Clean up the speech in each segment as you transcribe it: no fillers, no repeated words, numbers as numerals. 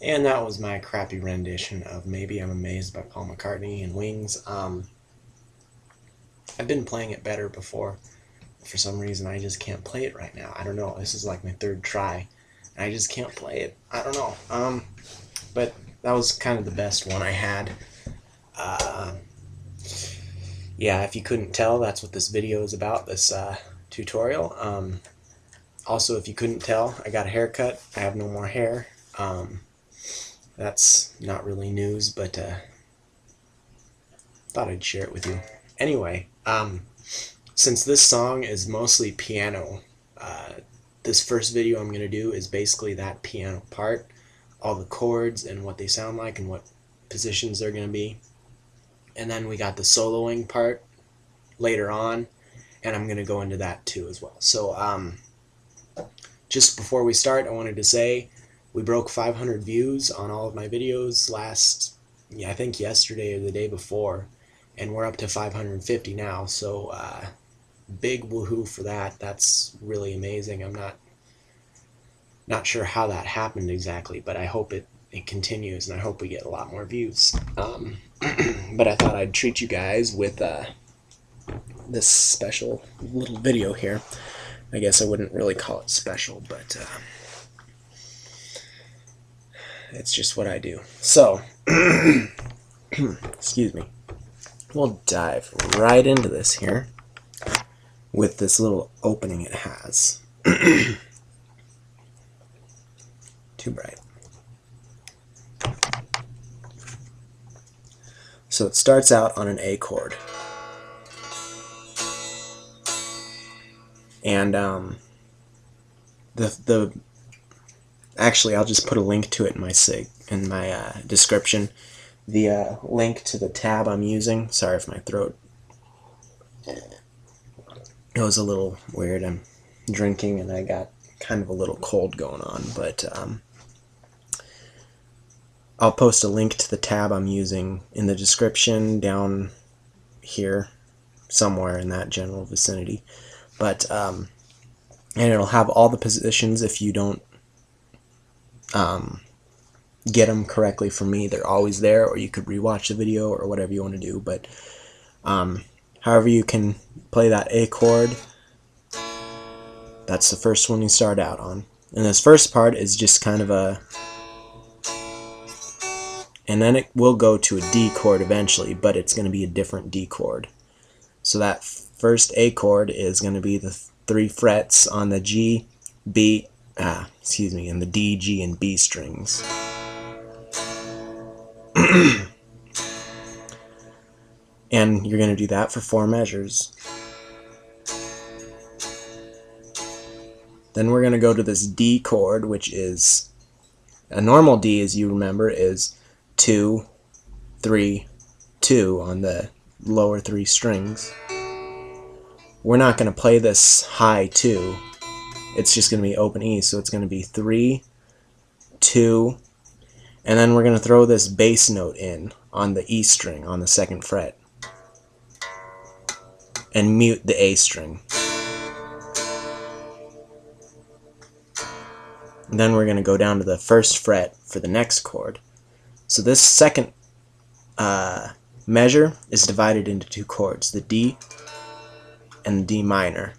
And that was my crappy rendition of Maybe I'm Amazed by Paul McCartney and Wings. I've been playing it better before. For some reason, I just can't play it right now. I don't know. This is like my third try, and I just can't play it. I don't know. But that was kind of the best one I had. Uh, yeah, if you couldn't tell, that's what this video is about, this tutorial. Also, if you couldn't tell, I got a haircut. I have no more hair. That's not really news, but thought I'd share it with you. Anyway, since this song is mostly piano, this first video I'm going to do is basically that piano part, all the chords and what they sound like and what positions they're going to be. And then we got the soloing part later on, and I'm going to go into that too as well. So just before we start, I wanted to say we broke 500 views on all of my videos I think yesterday or the day before, and we're up to 550 now, so big woohoo for that. That's really amazing. I'm not sure how that happened exactly, but I hope it continues, and I hope we get a lot more views. But I thought I'd treat you guys with this special little video here. I guess I wouldn't really call it special, but it's just what I do. So, excuse me. We'll dive right into this here with this little opening it has. Too bright. So it starts out on an A chord. And actually, I'll just put a link to it in my description. The link to the tab I'm using. Sorry if my throat goes a little weird. I'm drinking and I got kind of a little cold going on, but I'll post a link to the tab I'm using in the description down here, somewhere in that general vicinity. But and it'll have all the positions. If you don't get them correctly from me, they're always there, or you could rewatch the video or whatever you want to do. But however you can play that A chord, that's the first one you start out on. And this first part is just kind of a, and then it will go to a D chord eventually, but it's going to be a different D chord. So that first A chord is going to be the 3 frets on the G, B, and the D, G, and B strings. And you're going to do that for 4 measures. Then we're going to go to this D chord, which is a normal D, as you remember, is 2, 3, 2 on the lower 3 strings. We're not going to play this high 2. It's just going to be open E, so it's going to be 3, 2, and then we're going to throw this bass note in on the E string on the 2nd fret and mute the A string. And then we're going to go down to the 1st fret for the next chord. So this second measure is divided into 2 chords, the D and the D minor.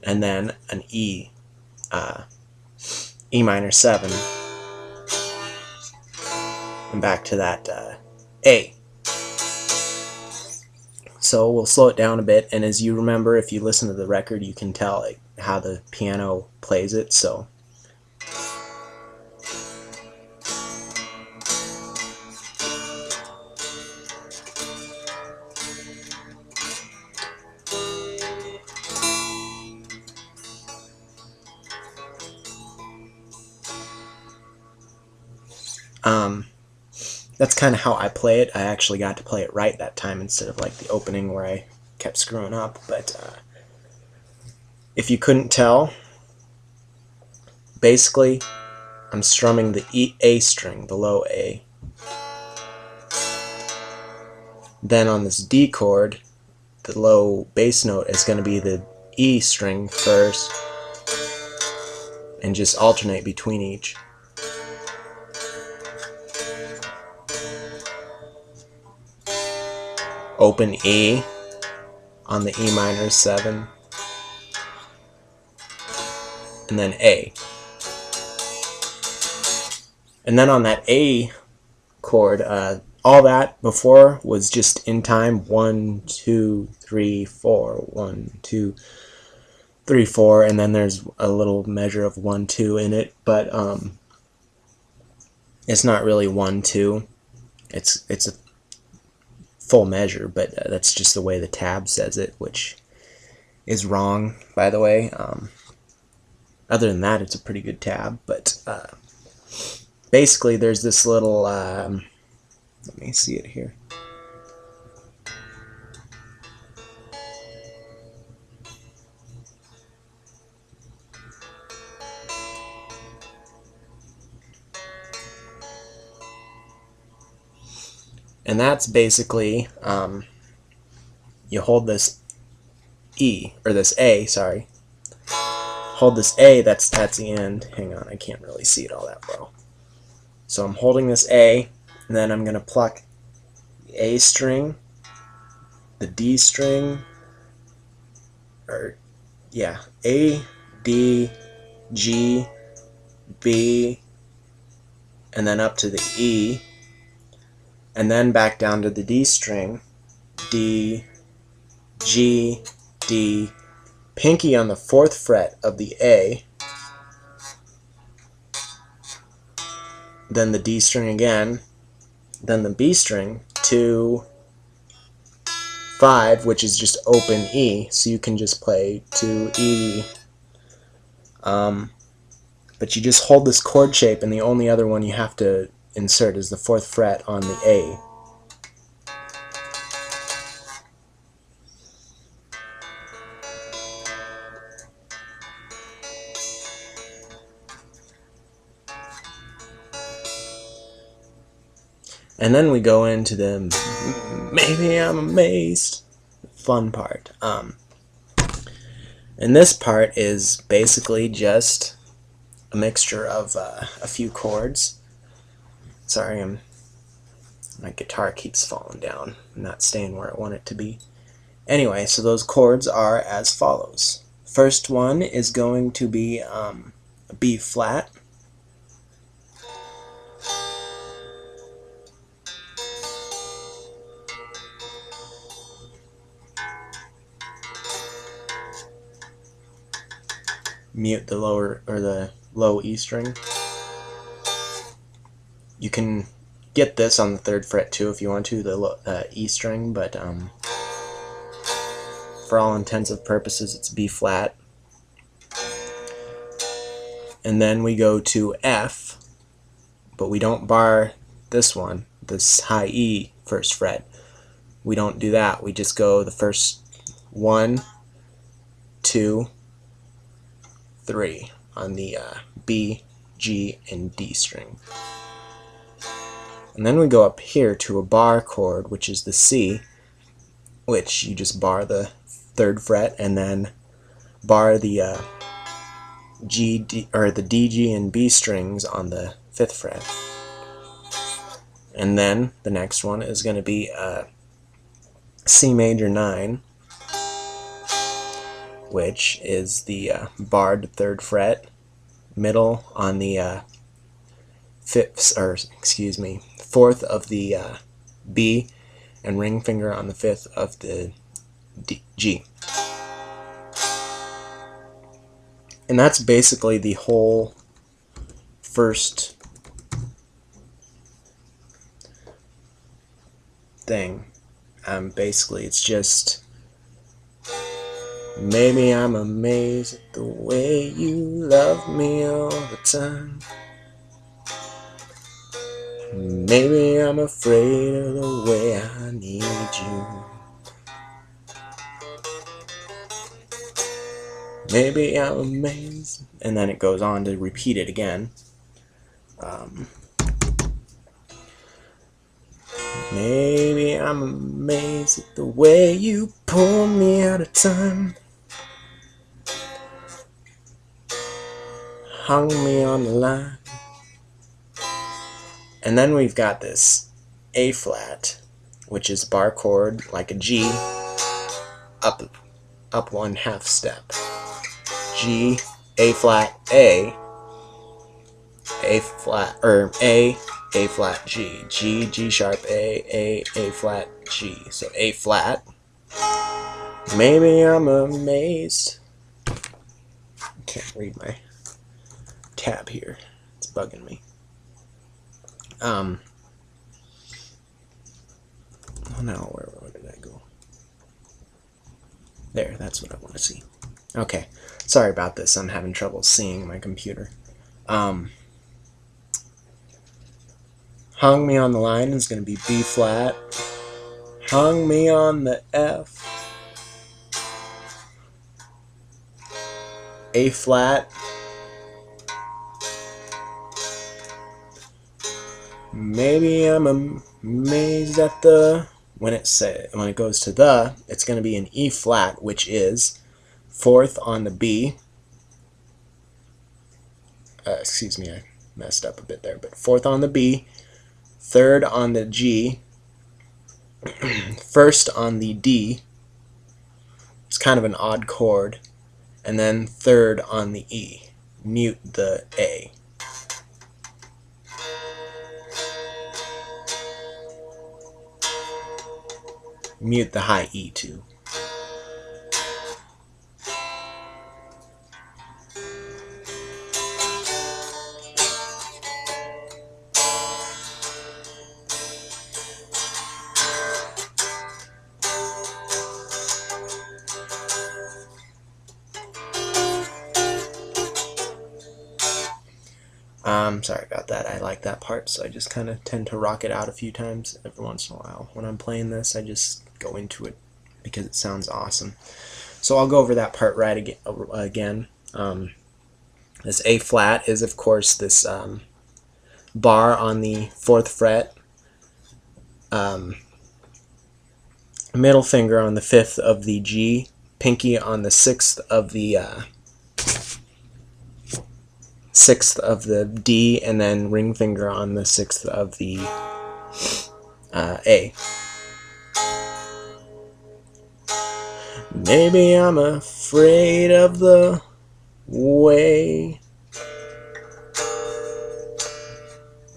And then an E, E minor 7, and back to that A. So we'll slow it down a bit, and as you remember, if you listen to the record, you can tell how the piano plays it. So that's kind of how I play it. I actually got to play it right that time instead of like the opening where I kept screwing up. But if you couldn't tell, basically I'm strumming the A string, the low A. Then on this D chord, the low bass note is going to be the E string first, and just alternate between each. Open E on the E minor 7, and then A. And then on that A chord, all that before was just in time 1, 2, 3, 4, 1, 2, 3, 4, and then there's a little measure of 1, 2 in it, but it's not really 1, 2. It's a full measure, but that's just the way the tab says it, which is wrong, by the way. Other than that, it's a pretty good tab, but basically there's this little, let me see it here. And that's basically, you hold this E, or this A, sorry. Hold this A, that's the end. Hang on, I can't really see it all that well. So I'm holding this A, and then I'm going to pluck the A string, the D string, or yeah, A, D, G, B, and then up to the E, and then back down to the D string, D, G, D, pinky on the 4th fret of the A, then the D string again, then the B string, 2, 5, which is just open E, so you can just play 2 E. But you just hold this chord shape, and the only other one you have to insert is the 4th fret on the A. And then we go into the maybe I'm amazed fun part. And this part is basically just a mixture of a few chords. Sorry, my guitar keeps falling down, not staying where I want it to be. Anyway, so those chords are as follows. First one is going to be a B flat. Mute the lower or the low E string. You can get this on the 3rd fret too if you want to, the E string, but for all intents and purposes it's B flat. And then we go to F, but we don't bar this one, this high E 1st fret. We don't do that. We just go the first 1, 2, 3 on the B, G, and D string. And then we go up here to a bar chord, which is the C, which you just bar the 3rd fret and then bar the G, D, or the D, G, and B strings on the 5th fret. And then the next one is going to be C major 9, which is the barred 3rd fret, middle on the 4th of the B, and ring finger on the 5th of the G. And that's basically the whole first thing. Basically, it's just maybe I'm amazed at the way you love me all the time. Maybe I'm afraid of the way I need you. Maybe I'm amazed. And then it goes on to repeat it again. Maybe I'm amazed at the way you pull me out of time. Hung me on the line. And then we've got this A flat, which is bar chord like a G, up 1/2 step. G, A flat, A flat, or A flat, G, G, G sharp, A flat, G. So A flat. Maybe I'm amazed. I can't read my tab here. It's bugging me. Oh no, where did I go? There, that's what I want to see. Okay, sorry about this. I'm having trouble seeing my computer. Hung me on the line is going to be B flat. Hung me on the F. A flat. Maybe I'm amazed at the, when it goes to the, it's going to be an E flat, which is 4th on the B. Excuse me, I messed up a bit there, but 4th on the B, 3rd on the G, 1st on the D. It's kind of an odd chord, and then 3rd on the E. Mute the A. Mute the high E too. Sorry about that. I like that part, so I just kind of tend to rock it out a few times every once in a while. When I'm playing this, I just go into it because it sounds awesome. So I'll go over that part right again. This A flat is, of course, this bar on the 4th fret, middle finger on the 5th of the G, pinky on the 6th of the 6th of the D, and then ring finger on the 6th of the A. Maybe I'm afraid of the way.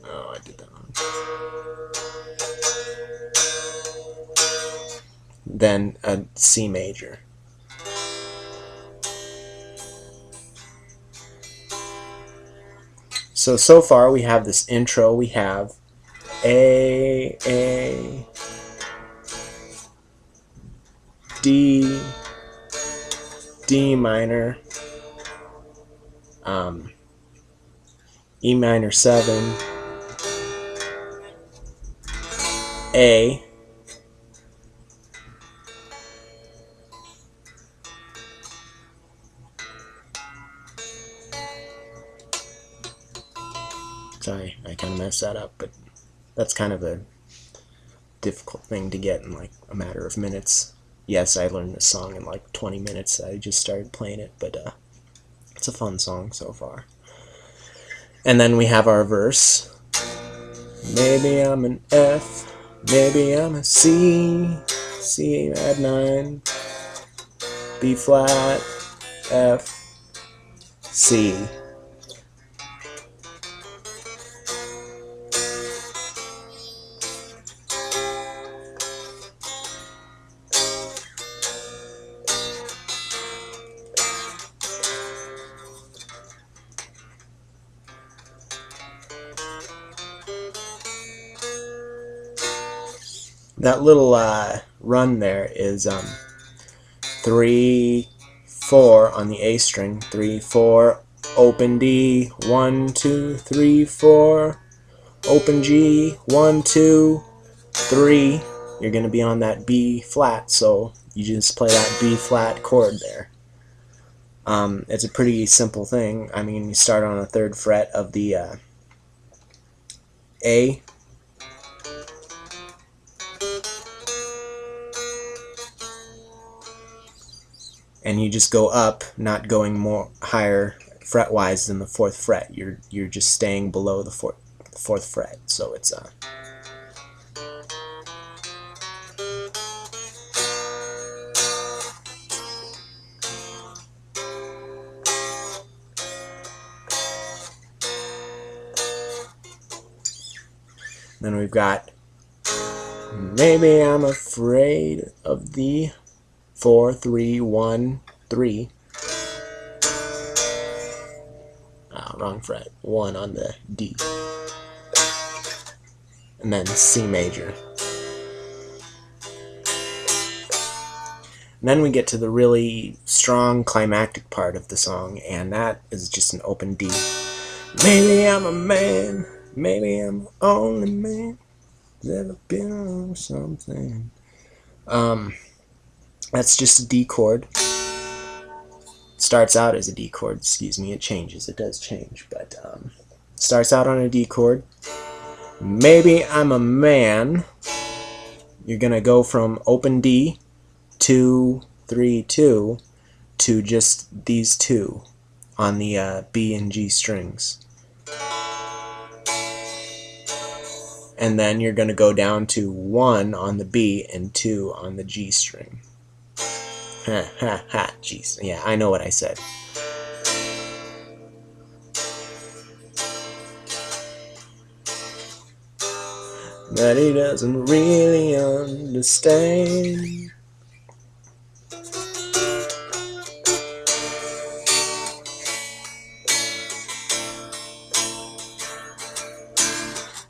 Oh, I did that wrong. Then a C major. So far we have this intro. We have A, D, D minor, E minor 7, A, sorry, I kind of messed that up, but that's kind of a difficult thing to get in like a matter of minutes. Yes, I learned this song in like 20 minutes. I just started playing it, but it's a fun song so far. And then we have our verse. Maybe I'm an F, maybe I'm a C, C add 9, B flat, F, C. That little run there is 3, 4 on the A string, 3, 4, open D, 1, 2, 3, 4, open G, 1, 2, 3. You're going to be on that B flat, so you just play that B flat chord there. It's a pretty simple thing. I mean, you start on the 3rd fret of the A, and you just go up, not going more higher fret-wise than the 4th fret. You're just staying below the 4th fret. So it's then we've got maybe I'm afraid of the 4 3 1 3. Wrong fret. 1 on the D. And then C major. And then we get to the really strong climactic part of the song, and that is just an open D. Maybe I'm a man, maybe I'm the only man that I've been on something. That's just a D chord. Starts out as a D chord, excuse me, it changes, it does change, but starts out on a D chord. Maybe I'm a man. You're gonna go from open D, 2 3 2, to just these two on the B and G strings, and then you're gonna go down to 1 on the B and 2 on the G string. Ha ha ha, jeez, yeah, I know what I said. But he doesn't really understand.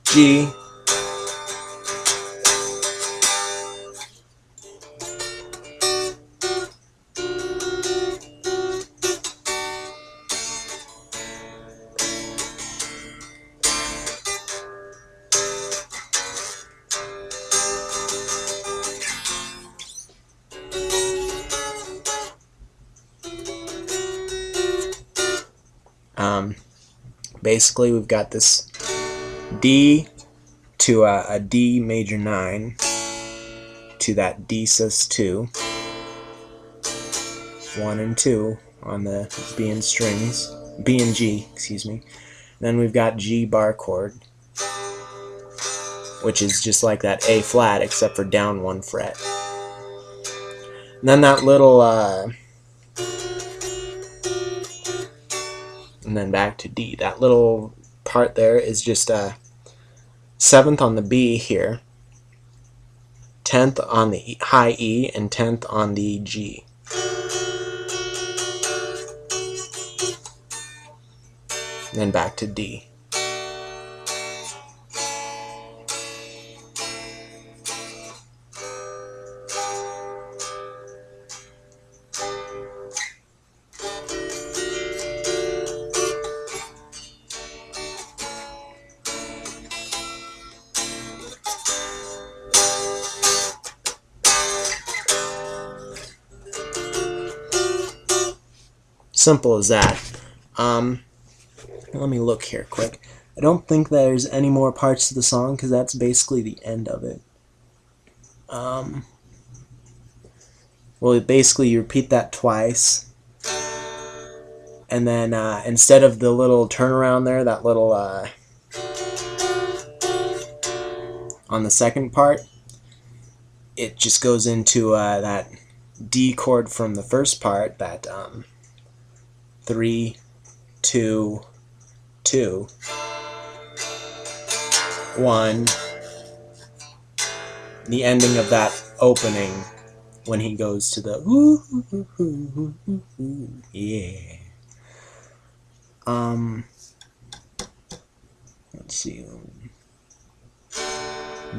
G. Basically we've got this D to a D major 9 to that D sus 2, 1 and 2 on the B and strings, B and G, excuse me. Then we've got G bar chord, which is just like that A flat except for down 1 fret. And then that little and then back to D. That little part there is just a 7th on the B here, 10th on the high E, and 10th on the G. And then back to D. Simple as that. Let me look here quick. I don't think there's any more parts to the song because that's basically the end of it. Well, basically you repeat that twice, and then instead of the little turnaround there, that little on the second part, it just goes into that D chord from the first part, that 3 2 2 1, the ending of that opening when he goes to the yeah. Let's see.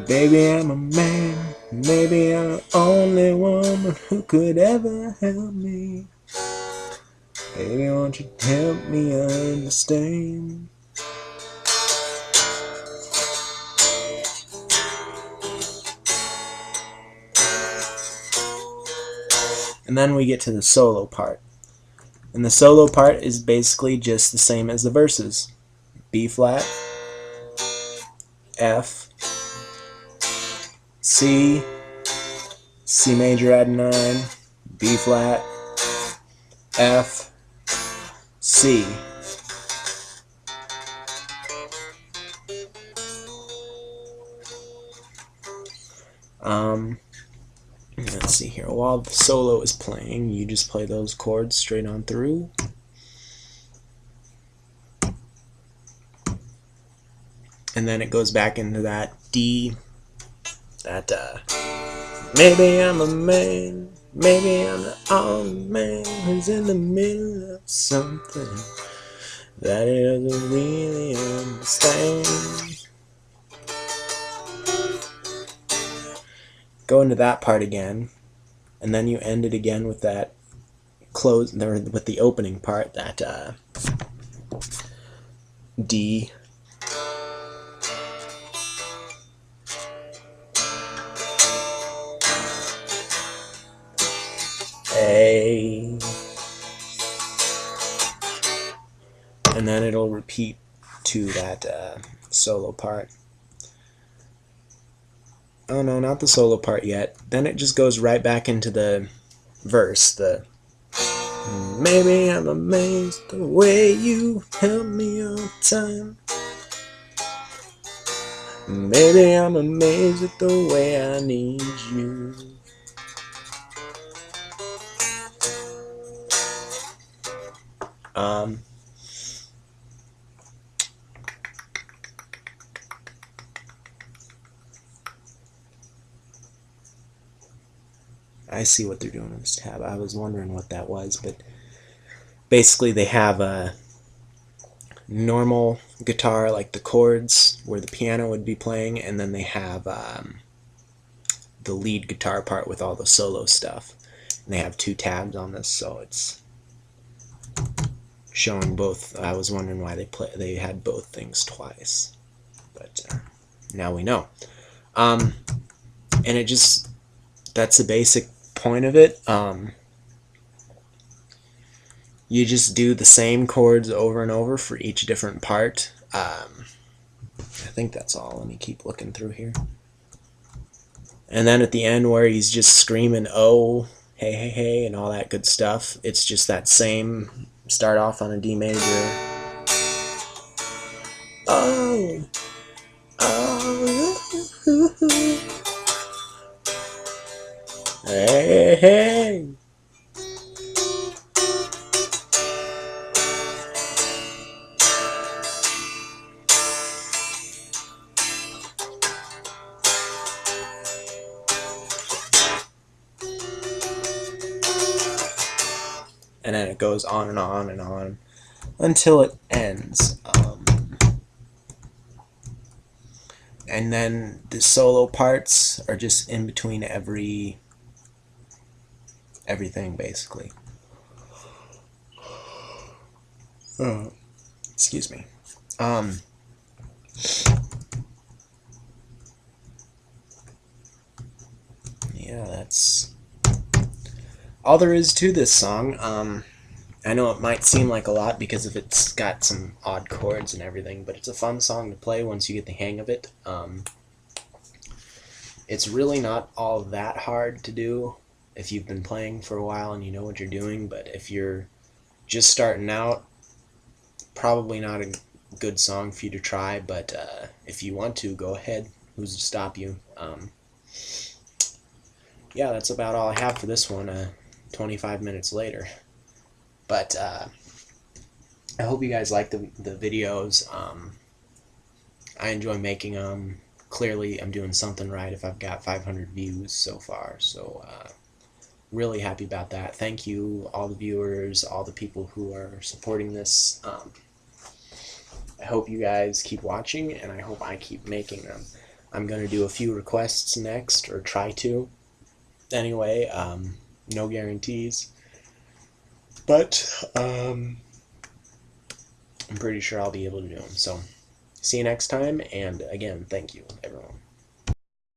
Baby, I'm a man, maybe I'm the only woman who could ever help me. Baby, won't you help me understand? And then we get to the solo part. And the solo part is basically just the same as the verses. B flat, F, C, C major add 9, B flat, F, C. Let's see here. While the solo is playing, you just play those chords straight on through. And then it goes back into that D, that maybe I'm a man, maybe I'm the only man who's in the middle of something that he doesn't really understand. Go into that part again, and then you end it again with that close, with the opening part, that D. A. And then it'll repeat to that solo part. Oh no, not the solo part yet. Then it just goes right back into the verse. The maybe I'm amazed the way you help me all the time. Maybe I'm amazed at the way I need you. I see what they're doing in this tab. I was wondering what that was, but basically they have a normal guitar, like the chords where the piano would be playing, and then they have the lead guitar part with all the solo stuff. And they have two tabs on this, so it's showing both. I was wondering why they had both things twice, but now we know. And it just, that's the basic point of it. You just do the same chords over and over for each different part. I think that's all. Let me keep looking through here. And then at the end where he's just screaming, oh, hey, hey, hey, and all that good stuff, it's just that same, start off on a D major. Oh, oh, hey, hey. And then it goes on and on and on until it ends. And then the solo parts are just in between everything, basically. Excuse me. Yeah, that's all there is to this song. I know it might seem like a lot because of it's got some odd chords and everything, but it's a fun song to play once you get the hang of it. It's really not all that hard to do if you've been playing for a while and you know what you're doing, but if you're just starting out, probably not a good song for you to try, but if you want to, go ahead. Who's to stop you? Yeah, that's about all I have for this one, 25 minutes later. But I hope you guys like the videos. I enjoy making them. Clearly, I'm doing something right if I've got 500 views so far. So really happy about that. Thank you, all the viewers, all the people who are supporting this. I hope you guys keep watching, and I hope I keep making them. I'm going to do a few requests next, or try to. Anyway, no guarantees. But I'm pretty sure I'll be able to do them. So see you next time, and again, thank you, everyone.